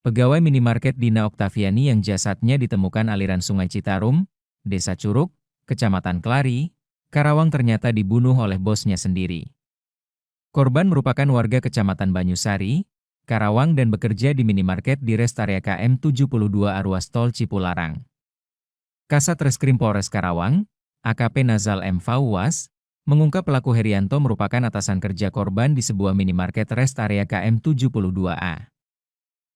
Pegawai minimarket Dina Oktaviani yang jasadnya ditemukan aliran Sungai Citarum, Desa Curug, Kecamatan Kelari, Karawang ternyata dibunuh oleh bosnya sendiri. Korban merupakan warga Kecamatan Banyusari, Karawang dan bekerja di minimarket di rest area KM 72 A ruas tol Cipularang. Kasat Reskrim Polres Karawang, AKP Nazal M. Fauwas, mengungkap pelaku Herianto merupakan atasan kerja korban di sebuah minimarket rest area KM 72A.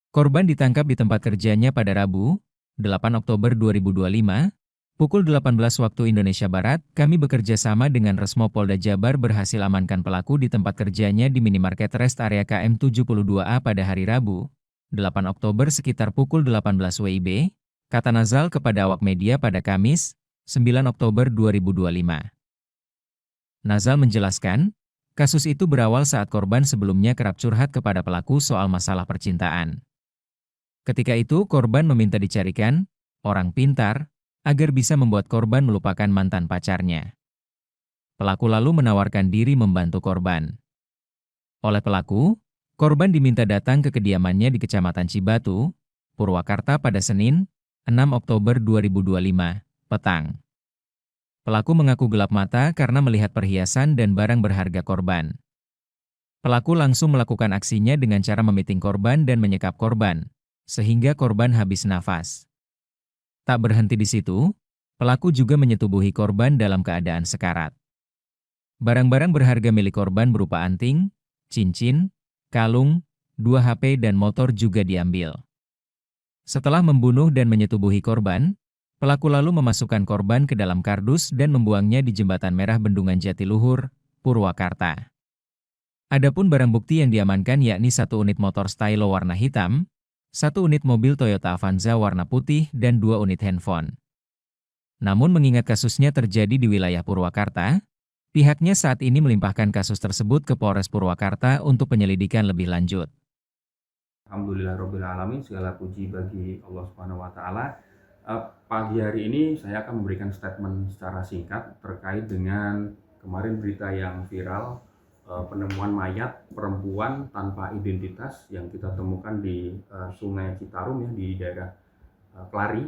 Korban ditangkap di tempat kerjanya pada Rabu, 8 Oktober 2025, pukul 18 waktu Indonesia Barat. Kami bekerja sama dengan Resmo Polda Jabar berhasil amankan pelaku di tempat kerjanya di minimarket rest area KM 72A pada hari Rabu, 8 Oktober sekitar pukul 18 WIB, kata Nazal kepada awak media pada Kamis, 9 Oktober 2025. Nazal menjelaskan, kasus itu berawal saat korban sebelumnya kerap curhat kepada pelaku soal masalah percintaan. Ketika itu korban meminta dicarikan orang pintar agar bisa membuat korban melupakan mantan pacarnya. Pelaku lalu menawarkan diri membantu korban. Oleh pelaku, korban diminta datang ke kediamannya di Kecamatan Cibatu, Purwakarta pada Senin, 6 Oktober 2025, petang. Pelaku mengaku gelap mata karena melihat perhiasan dan barang berharga korban. Pelaku langsung melakukan aksinya dengan cara memiting korban dan menyekap korban, sehingga korban habis nafas. Tak berhenti di situ, pelaku juga menyetubuhi korban dalam keadaan sekarat. Barang-barang berharga milik korban berupa anting, cincin, kalung, 2 HP dan motor juga diambil. Setelah membunuh dan menyetubuhi korban, pelaku lalu memasukkan korban ke dalam kardus dan membuangnya di Jembatan Merah Bendungan Jatiluhur, Purwakarta. Adapun barang bukti yang diamankan yakni 1 unit motor stylo warna hitam, 1 unit mobil Toyota Avanza warna putih dan 2 unit handphone. Namun mengingat kasusnya terjadi di wilayah Purwakarta, pihaknya saat ini melimpahkan kasus tersebut ke Polres Purwakarta untuk penyelidikan lebih lanjut. Alhamdulillahirobbilalamin, segala puji bagi Allah Subhanahu wa taala. Pagi hari ini saya akan memberikan statement secara singkat terkait dengan kemarin berita yang viral, penemuan mayat perempuan tanpa identitas yang kita temukan di Sungai Citarum ya, di daerah Kelari.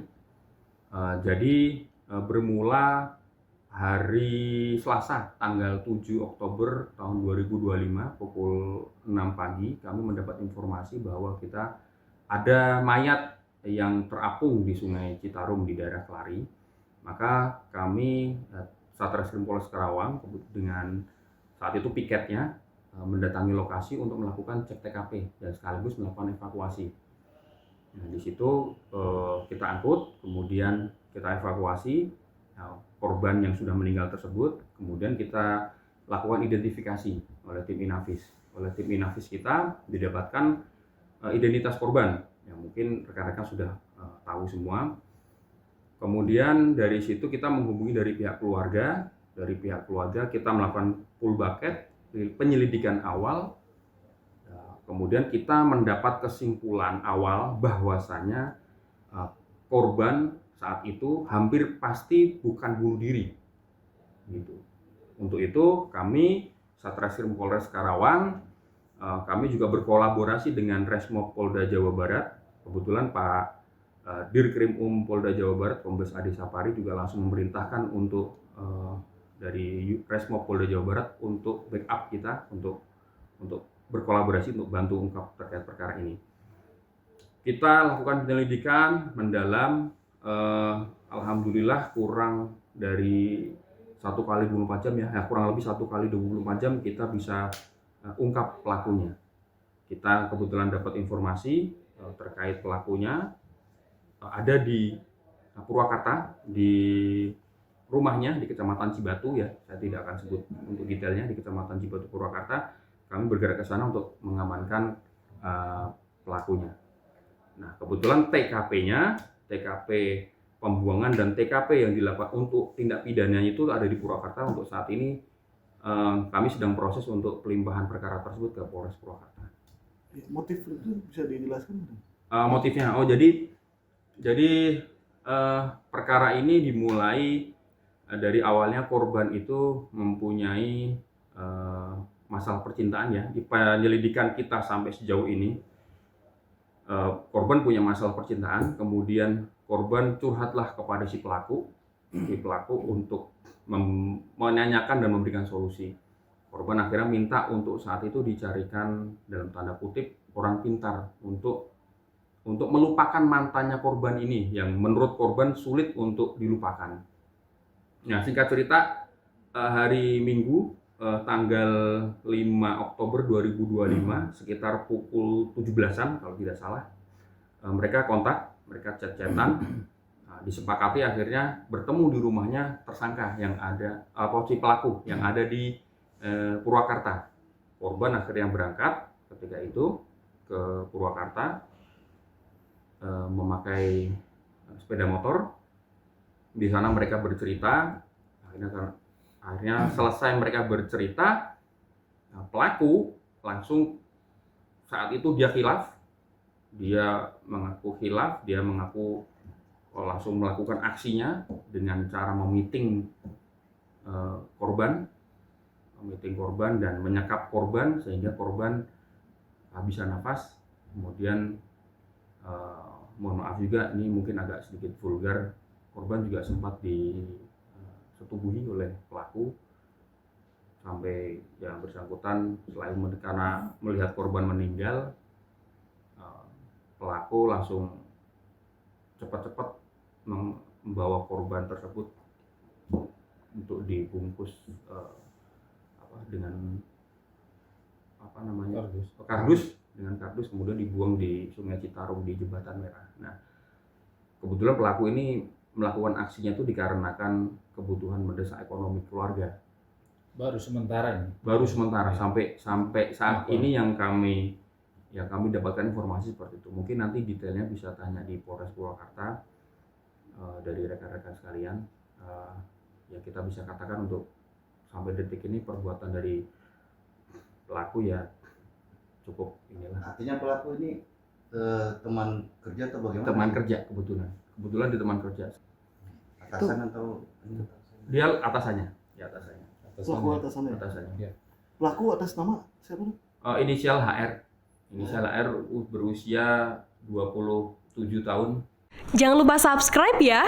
Jadi bermula hari Selasa tanggal 7 Oktober tahun 2025 pukul 6 pagi kami mendapat informasi bahwa kita ada mayat yang terapung di Sungai Citarum di daerah Kelari. Maka kami Satreskrim Polres Karawang dengan saat itu piketnya mendatangi lokasi untuk melakukan cek TKP dan sekaligus melakukan evakuasi. Nah, di situ kita angkut, kemudian kita evakuasi korban yang sudah meninggal tersebut, kemudian kita lakukan identifikasi oleh tim Inafis. Oleh tim Inafis kita didapatkan identitas korban yang mungkin rekan-rekan sudah tahu semua. Kemudian dari situ kita menghubungi dari pihak keluarga. Dari pihak keluarga kita melakukan full bucket penyelidikan awal. Kemudian kita mendapat kesimpulan awal bahwasanya korban saat itu hampir pasti bukan bunuh diri. Gitu. Untuk itu kami Satreskrim Polres Karawang, kami juga berkolaborasi dengan Resmo Polda Jawa Barat. Kebetulan Pak Dirkrim Polda Jawa Barat, Kombes Adi Sapari juga langsung memerintahkan untuk dari Resmo Polda Jawa Barat untuk backup kita, untuk berkolaborasi untuk bantu ungkap terkait perkara ini. Kita lakukan penyelidikan mendalam, alhamdulillah kurang dari 1 kali 24 jam ya, kurang lebih 1 kali 24 jam kita bisa ungkap pelakunya. Kita kebetulan dapat informasi terkait pelakunya ada di Purwakarta, di rumahnya di Kecamatan Cibatu ya, saya tidak akan sebut untuk detailnya, di Kecamatan Cibatu Purwakarta. Kami bergerak ke sana untuk mengamankan pelakunya. Nah, kebetulan TKP-nya, TKP pembuangan dan TKP yang dilakukan untuk tindak pidananya itu ada di Purwakarta. Untuk saat ini kami sedang proses untuk pelimpahan perkara tersebut ke Polres Purwakarta. Motif itu bisa dijelaskan? Motifnya, jadi perkara ini dimulai dari awalnya korban itu mempunyai masalah percintaan ya. Di penyelidikan kita sampai sejauh ini korban punya masalah percintaan, kemudian korban curhatlah kepada si pelaku untuk menanyakan dan memberikan solusi. Korban akhirnya minta untuk saat itu dicarikan dalam tanda kutip orang pintar untuk melupakan mantannya korban ini yang menurut korban sulit untuk dilupakan. Nah, singkat cerita, hari Minggu tanggal 5 Oktober 2025 sekitar pukul 17-an kalau tidak salah, mereka kontak, mereka chat-chatan, disepakati akhirnya bertemu di rumahnya tersangka yang ada, si pelaku yang ada di Purwakarta. Korban akhirnya berangkat ketika itu ke Purwakarta memakai sepeda motor. Di sana mereka bercerita, akhirnya selesai mereka bercerita, pelaku langsung saat itu dia khilaf, dia mengaku langsung melakukan aksinya dengan cara memiting korban dan menyekap korban sehingga korban kehabisan nafas. Kemudian mohon maaf juga, ini mungkin agak sedikit vulgar, korban juga sempat disetubuhi oleh pelaku sampai yang bersangkutan karena melihat korban meninggal, pelaku langsung cepat-cepat membawa korban tersebut untuk dibungkus dengan kardus, kemudian dibuang di Sungai Citarum di Jembatan Merah. Nah, kebetulan pelaku ini melakukan aksinya itu dikarenakan kebutuhan mendesak ekonomi keluarga. Baru sementara sampai saat ini yang kami dapatkan informasi seperti itu. Mungkin nanti detailnya bisa tanya di Polres Purwakarta dari rekan-rekan sekalian. Ya kita bisa katakan untuk sampai detik ini perbuatan dari pelaku ya cukup inilah. Artinya pelaku ini teman kerja atau bagaimana? Teman kerja kebetulan di teman kerja. Atasan atau dia atasannya. Pelaku atasannya. Ya. Pelaku atas nama siapa? Inisial HR. Inisial HR berusia 27 tahun. Jangan lupa subscribe ya.